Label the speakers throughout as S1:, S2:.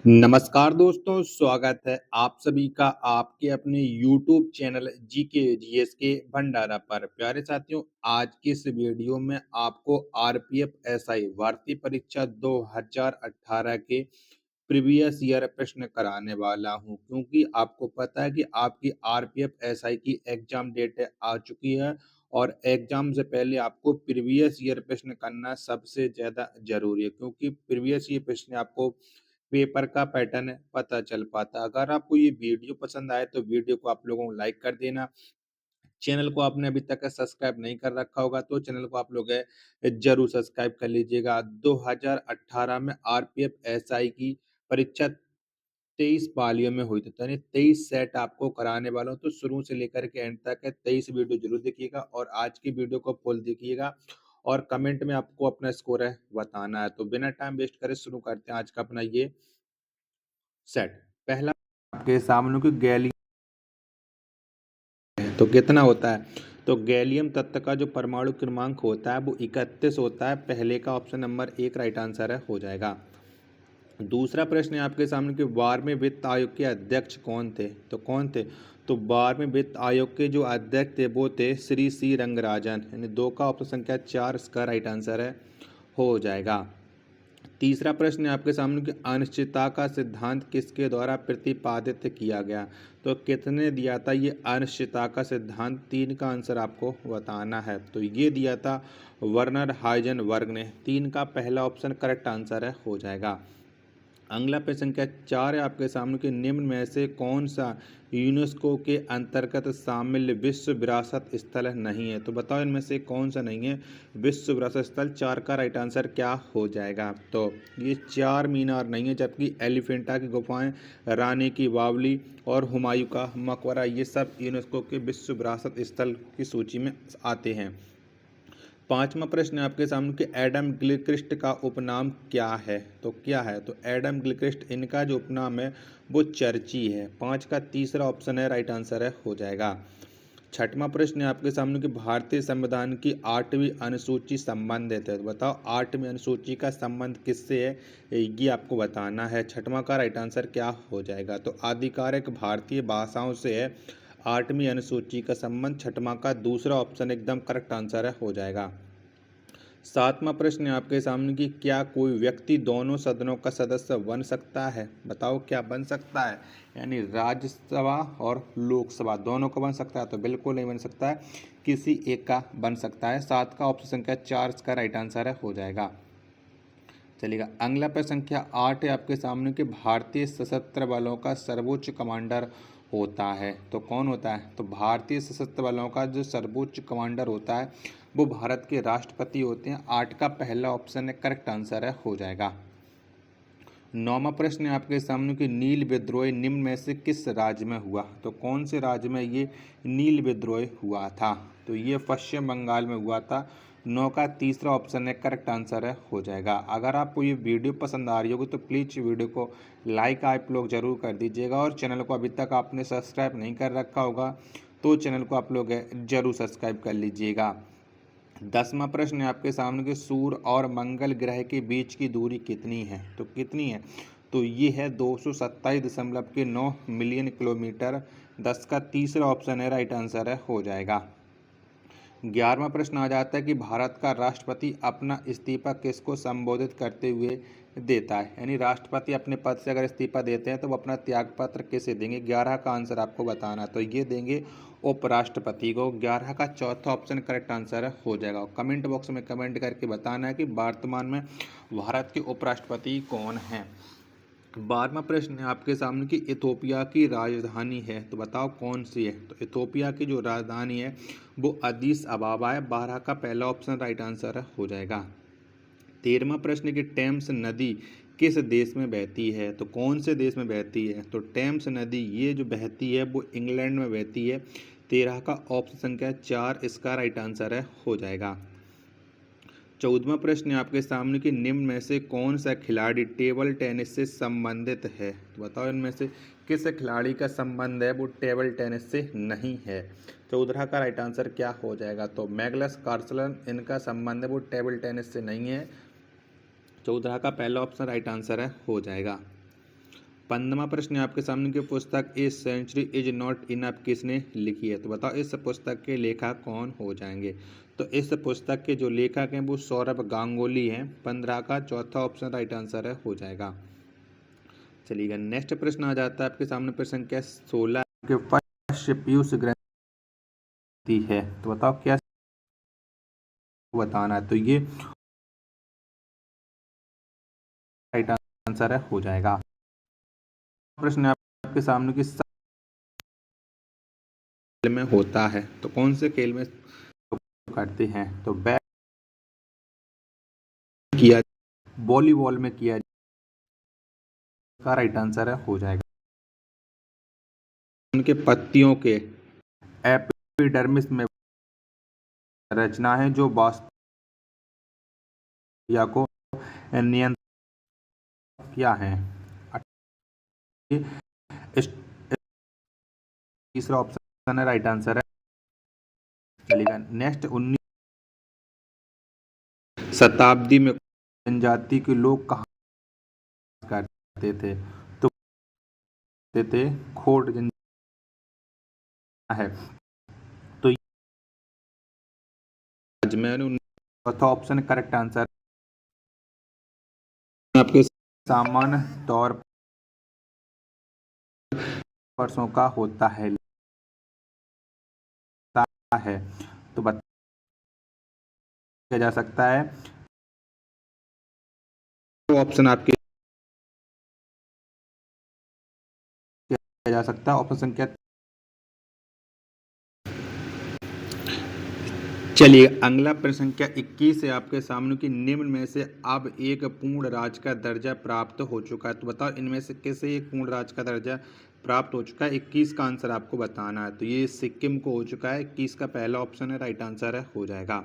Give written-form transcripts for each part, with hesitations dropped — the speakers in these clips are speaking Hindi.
S1: नमस्कार दोस्तों, स्वागत है आप सभी का आपके अपने YouTube चैनल जीके जीएस के भंडारा पर। प्यारे साथियों, आज की इस वीडियो में आपको आरपीएफ एसआई भर्ती परीक्षा 2018 के प्रीवियस ईयर प्रश्न कराने वाला हूं, क्योंकि आपको पता है कि आपकी आरपीएफ एसआई की एग्जाम डेट आ चुकी है और एग्जाम से पहले आपको प्रीवियस ईयर प्रश्न करना सबसे ज्यादा जरूरी है, क्योंकि प्रीवियस ईयर प्रश्न आपको पेपर का पैटर्न पता चल पाता। अगर आपको ये वीडियो पसंद आए तो वीडियो को आप लोगों को लाइक कर देना। चैनल को आपने अभी तक सब्सक्राइब नहीं कर रखा होगा तो चैनल को आप लोग जरूर सब्सक्राइब कर लीजिएगा। 2018 में आरपीएफ एसआई की परीक्षा 23 पालियों में हुई थी, तो यानी 23 सेट आपको कराने वाला हूँ। तो शुरू से लेकर के एंड तक है 23 वीडियो जरूर देखिएगा और आज की वीडियो को फुल देखिएगा और कमेंट में आपको अपना स्कोर है बताना है। तो बिना टाइम वेस्ट करे शुरू करते हैं आज का अपना ये सेट। पहला आपके सामने की गैलियम है, तो कितना होता है? तो गैलियम तत्व का जो परमाणु क्रमांक होता है वो 31 होता है। पहले का ऑप्शन नंबर 1 राइट आंसर है, हो जाएगा। दूसरा प्रश्न है आपके सामने कि 12वें वित्त आयोग के अध्यक्ष कौन थे? तो कौन थे? तो 12वें वित्त आयोग के जो अध्यक्ष थे वो थे श्री सी रंगराजन, यानी 2 का ऑप्शन संख्या 4 इसका राइट आंसर है, हो जाएगा। तीसरा प्रश्न है आपके सामने कि अनिश्चितता का सिद्धांत किसके द्वारा प्रतिपादित किया गया? तो कितने दिया था ये अनिश्चितता का सिद्धांत? 3 का आंसर आपको बताना है। तो ये दिया था वर्नर हाइजेनबर्ग ने। 3 का पहला ऑप्शन करेक्ट आंसर है, हो जाएगा। अगला प्रश्न संख्या 4 है आपके सामने कि निम्न में से कौन सा यूनेस्को के अंतर्गत शामिल विश्व विरासत स्थल नहीं है? तो बताओ इनमें से कौन सा नहीं है विश्व विरासत स्थल? 4 का राइट आंसर क्या हो जाएगा? तो ये चार मीनार नहीं है, जबकि एलिफेंटा की गुफाएं, रानी की बावली और हुमायूं का मकबरा ये सब यूनेस्को के विश्व विरासत स्थल की सूची में आते हैं। पांचवा प्रश्न है आपके सामने कि एडम गिलक्रिस्ट का उपनाम क्या है? तो क्या है? तो एडम गिलक्रिस्ट, इनका जो उपनाम है वो चर्ची है। 5 का तीसरा ऑप्शन है, राइट आंसर है, हो जाएगा। छठवां प्रश्न है आपके सामने कि भारतीय संविधान की 8वीं अनुसूची संबंधित है। तो बताओ 8वीं अनुसूची का संबंध किससे है, ये आपको बताना है। छठवां का राइट आंसर क्या हो जाएगा? तो आधिकारिक भारतीय भाषाओं से है 8वीं अनुसूची का संबंध। छठवां का दूसरा ऑप्शन एकदम करेक्ट आंसर है, हो जाएगा। सातवां प्रश्न है आपके सामने कि क्या कोई व्यक्ति दोनों सदनों का सदस्य बन सकता है? बताओ क्या बन सकता है? यानी राज्यसभा और लोकसभा दोनों का बन सकता है? तो बिल्कुल नहीं बन सकता है, किसी एक का बन सकता है। 7 का ऑप्शन संख्या 4 का राइट आंसर है, हो जाएगा। चलिएगा, अगला प्रश्न संख्या 8 है आपके सामने कि भारतीय सशस्त्र बलों का सर्वोच्च कमांडर होता है। तो कौन होता है? तो भारतीय सशस्त्र बलों का जो सर्वोच्च कमांडर होता है वो भारत के राष्ट्रपति होते हैं। 8 का पहला ऑप्शन है, करेक्ट आंसर है, हो जाएगा। नौवां प्रश्न है आपके सामने कि नील विद्रोह निम्न में से किस राज्य में हुआ? तो कौन से राज्य में ये नील विद्रोह हुआ था? तो ये पश्चिम बंगाल में हुआ था। 9 का तीसरा ऑप्शन है, करेक्ट आंसर है, हो जाएगा। अगर आपको ये वीडियो पसंद आ रही होगी तो प्लीज़ वीडियो को लाइक आप लोग ज़रूर कर दीजिएगा और चैनल को अभी तक आपने सब्सक्राइब नहीं कर रखा होगा तो चैनल को आप लोग ज़रूर सब्सक्राइब कर लीजिएगा। 10वां प्रश्न है आपके सामने कि सूर्य और मंगल ग्रह के बीच की दूरी कितनी है? तो कितनी है? तो ये है 227.9 मिलियन किलोमीटर। 10 का तीसरा ऑप्शन है, राइट आंसर है, हो जाएगा। 11वां प्रश्न आ जाता है कि भारत का राष्ट्रपति अपना इस्तीफा किसको संबोधित करते हुए देता है? यानी राष्ट्रपति अपने पद से अगर इस्तीफा देते हैं तो वो अपना त्यागपत्र किसे देंगे? 11 का आंसर आपको बताना, तो ये देंगे उपराष्ट्रपति को। 11 का चौथा ऑप्शन करेक्ट आंसर है, हो जाएगा। कमेंट बॉक्स में कमेंट करके बताना है कि वर्तमान में भारत के उपराष्ट्रपति कौन हैं। 12वां प्रश्न है आपके सामने कि इथोपिया की राजधानी है, तो बताओ कौन सी है? तो इथोपिया की जो राजधानी है वो अदीस अबाबा है। 12 का पहला ऑप्शन राइट आंसर है, हो जाएगा। 13वां प्रश्न कि टेम्स नदी किस देश में बहती है? तो कौन से देश में बहती है? तो टेम्स नदी ये जो बहती है वो इंग्लैंड में बहती है। 13 का ऑप्शन संख्या 4 इसका राइट आंसर है, हो जाएगा। 14वां प्रश्न है आपके सामने कि निम्न में से कौन सा खिलाड़ी टेबल टेनिस से संबंधित है? तो बताओ इनमें से किस खिलाड़ी का संबंध है वो टेबल टेनिस से नहीं है? 14 का राइट आंसर क्या हो जाएगा? तो मैग्नस कार्लसन, इनका संबंध है वो टेबल टेनिस से नहीं है। 14 का पहला ऑप्शन राइट आंसर है, हो जाएगा। 15वां प्रश्न है आपके सामने की पुस्तक a century is not enough किसने लिखी है? तो बताओ इस पुस्तक के लेखक कौन हो जाएंगे? तो इस पुस्तक के जो लेखक हैं वो सौरभ गांगुली हैं। 15 का चौथा ऑप्शन राइट आंसर है हो जाएगा। चलिएगा नेक्स्ट प्रश्न आ जाता है आपके सामने प्रश्न संख्या 16 के पश्य पीयूष ग्रंथि है। तो बताओ क्या बताना है? तो ये राइट आंसर है हो जाएगा। प्रश्न आपके सामने की खेल में होता है तो कौन से खेल में करते हैं? तो बैट किया वॉलीबॉल में किया का राइट आंसर है हो जाएगा। उनके पत्तियों के एपिडर्मिस में रचना है जो बाष्पीय को नियंत्रित क्या है? तीसरा ऑप्शन है राइट आंसर है। चलिएगा नेक्स्ट 19 शताब्दी में जनजाति के लोग कहाँ करते थे? तो थे खोट जनजाति है तो अजमेर। चौथा ऑप्शन करेक्ट आंसर आपके सामान्य तौर वर्षों का होता है तो बताया जा सकता है। तो ऑप्शन आपके जा सकता है ऑप्शन संख्या। चलिए अगला प्रश्न संख्या 21 है आपके सामने की निम्न में से अब एक पूर्ण राज्य का दर्जा प्राप्त हो चुका है। तो बताओ इनमें से किसे एक पूर्ण राज्य का दर्जा प्राप्त हो चुका है? 21 का आंसर आपको बताना है। तो ये सिक्किम को हो चुका है। 21 का पहला ऑप्शन है राइट आंसर है हो जाएगा।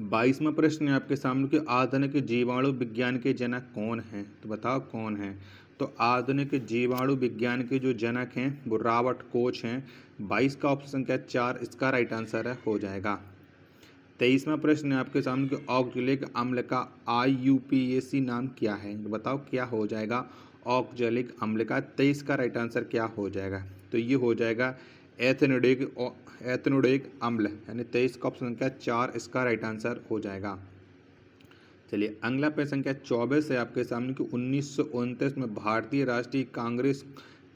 S1: 22वां प्रश्न है आपके सामने कि आधुनिक जीवाणु विज्ञान के जनक कौन हैं? तो बताओ कौन है? तो आधुनिक जीवाणु विज्ञान के जो जनक हैं वो रॉबर्ट कोच हैं। 22 का ऑप्शन संख्या 4 इसका राइट आंसर है हो जाएगा। 23वां प्रश्न है आपके सामने कि ऑक्जेलिक अम्ल का IUPAC नाम क्या है? तो बताओ क्या हो जाएगा ऑक्जेलिक अम्ल का? 23 का राइट आंसर क्या हो जाएगा? तो ये हो जाएगा एथेनोडिक अम्ल यानी 23 का ऑप्शन संख्या 4 इसका राइट आंसर हो जाएगा। चलिए अगला प्रश्न संख्या 24 है आपके सामने कि 1929 में भारतीय राष्ट्रीय कांग्रेस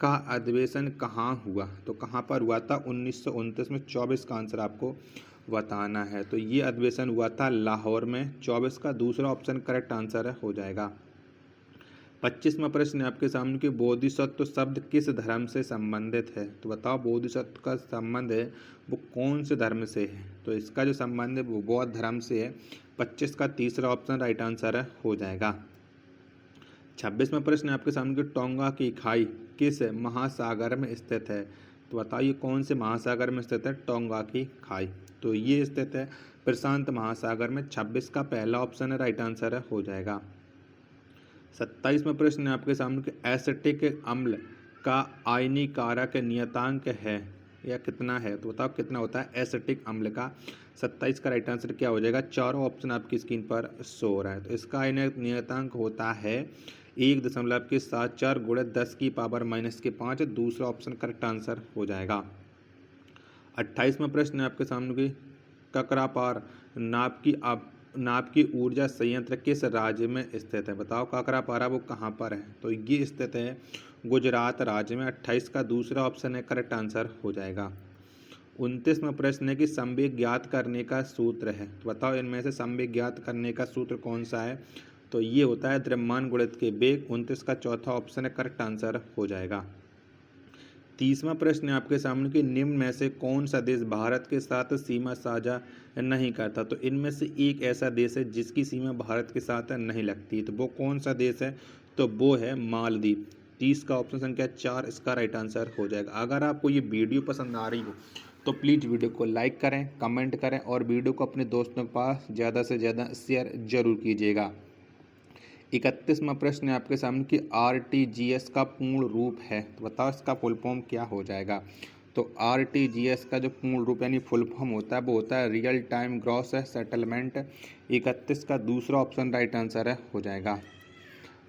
S1: का अधिवेशन कहाँ हुआ? तो कहाँ पर हुआ था 1929 में? 24 का आंसर आपको बताना है। तो ये अधिवेशन हुआ था लाहौर में। 24 का दूसरा ऑप्शन करेक्ट आंसर है हो जाएगा। 25वां प्रश्न है आपके सामने कि बोधिसत्व शब्द किस धर्म से संबंधित है? तो बताओ बोधिसत्व का संबंध है वो कौन से धर्म से है? तो इसका जो संबंध है वो बौद्ध धर्म से है। 25 का तीसरा ऑप्शन राइट आंसर है हो जाएगा। 26वां प्रश्न है आपके सामने कि टोंगा की खाई किस महासागर में स्थित है? तो बताइए कौन से महासागर में स्थित है टोंगा की खाई? तो ये स्थित है प्रशांत महासागर में। 26 का पहला ऑप्शन है राइट आंसर है हो जाएगा। 27वां प्रश्न है आपके सामने कि एसिटिक अम्ल का आयनीकारक नियतांक है या कितना है? तो बताओ कितना होता है एसिटिक अम्ल का? 27 का राइट आंसर क्या हो जाएगा? चारों ऑप्शन आपकी स्क्रीन पर शो हो रहा है। तो इसका नियतांक होता है 1.74 गुणित 10⁻⁻5। दूसरा ऑप्शन करेक्ट आंसर हो जाएगा। 28वां प्रश्न है आपके सामने की ककरापार नाप की ऊर्जा संयंत्र किस राज्य में स्थित है? बताओ काकरापारा वो कहाँ पर है? तो ये स्थित है गुजरात राज्य में। 28 का दूसरा ऑप्शन है करेक्ट आंसर हो जाएगा। 29वां प्रश्न है कि संवेग ज्ञात करने का सूत्र है। तो बताओ इनमें से संवेग ज्ञात करने का सूत्र कौन सा है? तो ये होता है द्रव्यमान गुणित के वेग। 29 का चौथा ऑप्शन है करेक्ट आंसर हो जाएगा। 30वां प्रश्न है आपके सामने कि निम्न में से कौन सा देश भारत के साथ सीमा साझा नहीं करता? तो इनमें से एक ऐसा देश है जिसकी सीमा भारत के साथ नहीं लगती। तो वो कौन सा देश है? तो वो है मालदीव। 30 का ऑप्शन संख्या 4 इसका राइट आंसर हो जाएगा। अगर आपको ये वीडियो पसंद आ रही हो तो प्लीज़ वीडियो को लाइक करें, कमेंट करें और वीडियो को अपने दोस्तों के पास ज़्यादा से ज़्यादा शेयर जरूर कीजिएगा। 31वां प्रश्न है आपके सामने कि RTGS का पूर्ण रूप है। तो बताओ इसका फुल फॉर्म क्या हो जाएगा? तो RTGS का जो पूर्ण रूप यानी फुल फॉर्म होता है वो होता है रियल टाइम ग्रॉस सेटलमेंट। 31 का दूसरा ऑप्शन राइट आंसर है हो जाएगा।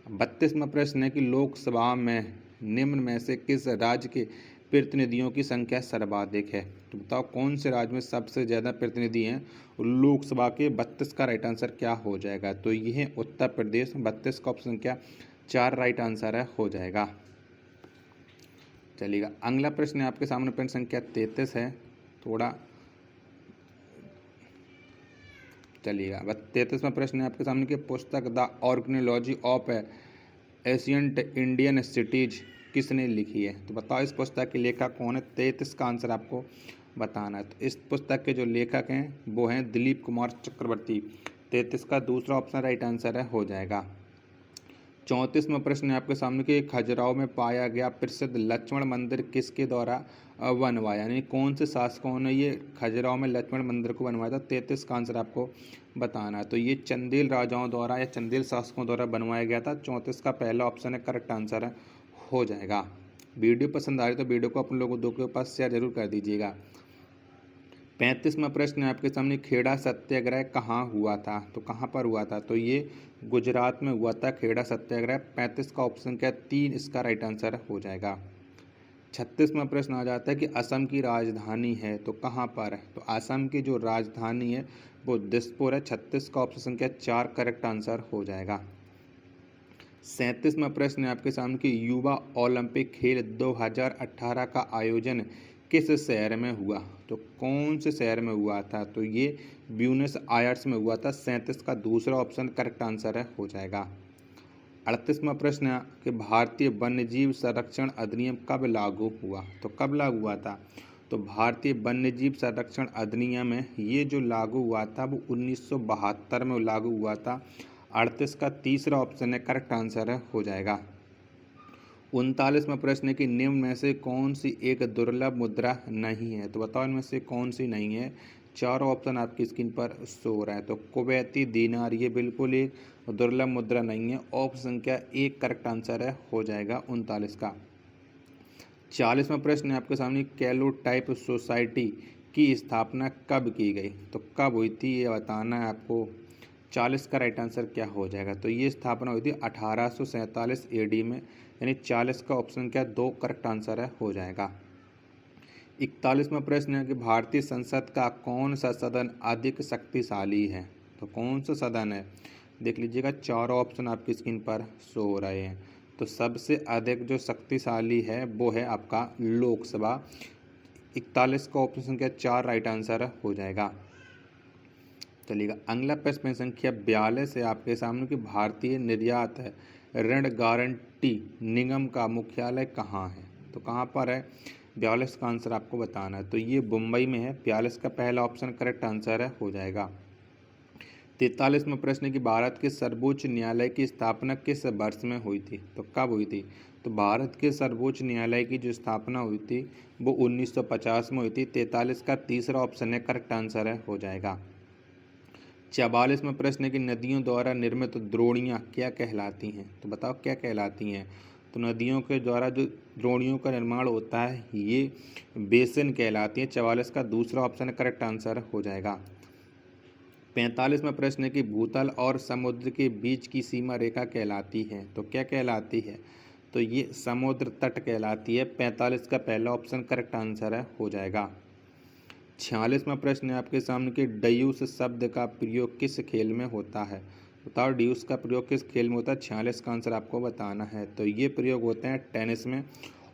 S1: 32वां प्रश्न है कि लोकसभा में निम्न में से किस राज्य के प्रतिनिधियों की संख्या सर्वाधिक है? तो बताओ कौन से राज्य में सबसे ज़्यादा प्रतिनिधि हैं लोकसभा के? 32 का राइट आंसर क्या हो जाएगा? तो ये है उत्तर प्रदेश। 32 का ऑप्शन क्या 4 राइट आंसर है हो जाएगा। चलिएगा अगला प्रश्न है आपके सामने, प्रश्न संख्या 33 है। थोड़ा चलिएगा 33वां प्रश्न है आपके सामने की पुस्तक the organology of ancient Indian cities किसने लिखी है? तो बताओ इस पुस्तक के लेखक कौन है? 33 का आंसर आपको बताना है। तो इस पुस्तक के जो लेखक हैं वो हैं दिलीप कुमार चक्रवर्ती। 33 का दूसरा ऑप्शन राइट आंसर है हो जाएगा। 34वां प्रश्न है आपके सामने कि खजुराहो में पाया गया प्रसिद्ध लक्ष्मण मंदिर किसके द्वारा बनवाया, यानी कौन से शासकों ने ये खजुराहो में लक्ष्मण मंदिर को बनवाया था? 33 का आंसर आपको बताना है। तो ये चंदेल राजाओं द्वारा या चंदेल शासकों द्वारा बनवाया गया था। 34 का पहला ऑप्शन है करेक्ट आंसर है हो जाएगा। वीडियो पसंद आ रही तो वीडियो को अपने लोगों के पास शेयर जरूर कर दीजिएगा। 35वां प्रश्न है आपके सामने, खेड़ा सत्याग्रह कहाँ हुआ था? तो कहाँ पर हुआ था? तो ये गुजरात में हुआ था खेड़ा सत्याग्रह। 35 का ऑप्शन क्या 3 इसका राइट आंसर हो जाएगा। 36वां प्रश्न आ जाता है कि असम की राजधानी है तो कहाँ पर है? तो असम की जो राजधानी है वो दिसपुर है। 36 का ऑप्शन क्या 4 करेक्ट आंसर हो जाएगा। 37वां प्रश्न है आपके सामने कि युवा ओलंपिक खेल 2018 का आयोजन किस शहर में हुआ? तो कौन से शहर में हुआ था? तो ये ब्यूनस आयर्स में हुआ था। 37 का दूसरा ऑप्शन करेक्ट आंसर है हो जाएगा। 38वां प्रश्न है कि भारतीय वन्यजीव संरक्षण अधिनियम कब लागू हुआ? तो कब लागू हुआ था? तो भारतीय वन्यजीव संरक्षण अधिनियम है ये जो लागू हुआ था वो 1972 में लागू हुआ था। 38 का तीसरा ऑप्शन है करेक्ट आंसर है हो जाएगा। 39वां प्रश्न है कि निम्न में से कौन सी एक दुर्लभ मुद्रा नहीं है? तो बताओ इनमें से कौन सी नहीं है? चारों ऑप्शन आपकी स्क्रीन पर शो हो रहा है। तो कुवैती दीनार ये बिल्कुल एक दुर्लभ मुद्रा नहीं है। ऑप्शन संख्या 1 करेक्ट आंसर है हो जाएगा 39 का। 40वां प्रश्न है आपके सामने, कैलोटाइप सोसाइटी की स्थापना कब की गई? तो कब हुई थी ये बताना है आपको। 40 का राइट आंसर क्या हो जाएगा? तो ये स्थापना हुई थी 1847 AD में, यानी 40 का ऑप्शन क्या 2 करेक्ट आंसर है हो जाएगा। 41वां प्रश्न है कि भारतीय संसद का कौन सा सदन अधिक शक्तिशाली है? तो कौन सा सदन है? देख लीजिएगा चारों ऑप्शन आपकी स्क्रीन पर शो हो रहे हैं। तो सबसे अधिक जो शक्तिशाली है वो है आपका लोकसभा। 41 का ऑप्शन क्या 4 राइट आंसर हो जाएगा। चलिएगा अगला प्रश्न संख्या 42 है आपके सामने कि भारतीय निर्यात ऋण गारंटी निगम का मुख्यालय कहाँ है? तो कहाँ पर है? 42 का आंसर आपको बताना है। तो ये मुंबई में है। 42 का पहला ऑप्शन करेक्ट आंसर है हो जाएगा। 43वां प्रश्न कि भारत के सर्वोच्च न्यायालय की स्थापना किस वर्ष में हुई थी? तो कब हुई थी? तो भारत के सर्वोच्च न्यायालय की जो स्थापना हुई थी वो 1950 में हुई थी। 43 का तीसरा ऑप्शन है करेक्ट आंसर है हो जाएगा। 44वां प्रश्न है कि नदियों द्वारा निर्मित द्रोणियाँ क्या कहलाती हैं? तो बताओ क्या कहलाती हैं? तो नदियों के द्वारा जो द्रोणियों का निर्माण होता है ये बेसिन कहलाती हैं। 44 का दूसरा ऑप्शन करेक्ट आंसर हो जाएगा। 45वां प्रश्न है कि भूतल और समुद्र के बीच की सीमा रेखा कहलाती है। तो क्या कहलाती है? तो ये समुद्र तट कहलाती है। 45 का पहला ऑप्शन करेक्ट आंसर है हो जाएगा। 46वां प्रश्न है आपके सामने कि ड्यूस शब्द का प्रयोग किस खेल में होता है? बताओ ड्यूस का प्रयोग किस खेल में होता है? 46 का आंसर आपको बताना है। तो ये प्रयोग होते हैं टेनिस में।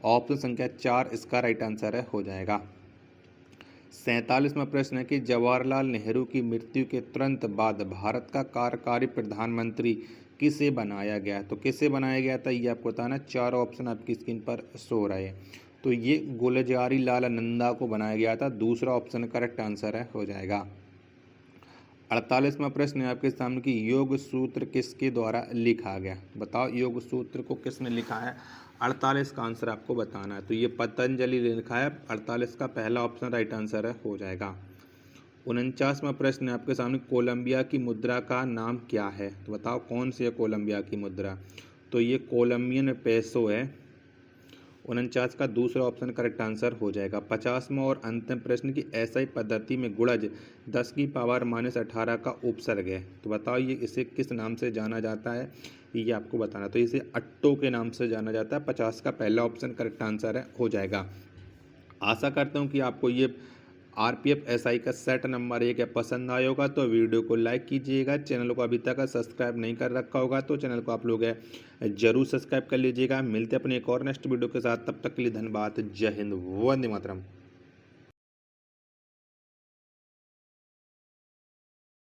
S1: ऑप्शन संख्या 4 इसका राइट आंसर है हो जाएगा। 47वां प्रश्न है कि जवाहरलाल नेहरू की मृत्यु के तुरंत बाद भारत का कार्यकारी प्रधानमंत्री किसे बनाया गया? तो किसे बनाया गया था ये आपको बताना। 4 ऑप्शन आपकी स्क्रीन पर शो हो रहे हैं। तो ये गुलजारी लाल नंदा को बनाया गया था। दूसरा ऑप्शन करेक्ट आंसर है हो जाएगा। 48वां प्रश्न है आपके सामने कि योग सूत्र किसके द्वारा लिखा गया? बताओ योग सूत्र को किसने लिखा है? 48 का आंसर आपको बताना है। तो ये पतंजलि ने लिखा है। 48 का पहला ऑप्शन राइट आंसर है हो जाएगा। 49वां प्रश्न है आपके सामने, कोलंबिया की मुद्रा का नाम क्या है? तो बताओ कौन सी है कोलंबिया की मुद्रा? तो ये कोलंबियन पेसो है। 49 का दूसरा ऑप्शन करेक्ट आंसर हो जाएगा। 50वां और अंतिम प्रश्न की एसआई पद्धति में गुणज 10 की पावर -18 का उपसर्ग है, तो बताओ ये इसे किस नाम से जाना जाता है, ये आपको बताना। तो इसे अट्टो के नाम से जाना जाता है। 50 का पहला ऑप्शन करेक्ट आंसर है हो जाएगा। आशा करता हूँ कि आपको ये आरपीएफ एसआई का सेट नंबर 1 है पसंद आया होगा, तो वीडियो को लाइक कीजिएगा। चैनल को अभी तक सब्सक्राइब नहीं कर रखा होगा तो चैनल को आप लोग जरूर सब्सक्राइब कर लीजिएगा। मिलते हैं अपने एक और नेक्स्ट वीडियो के साथ, तब तक के लिए धन्यवाद। जय हिंद, वंदे मातरम।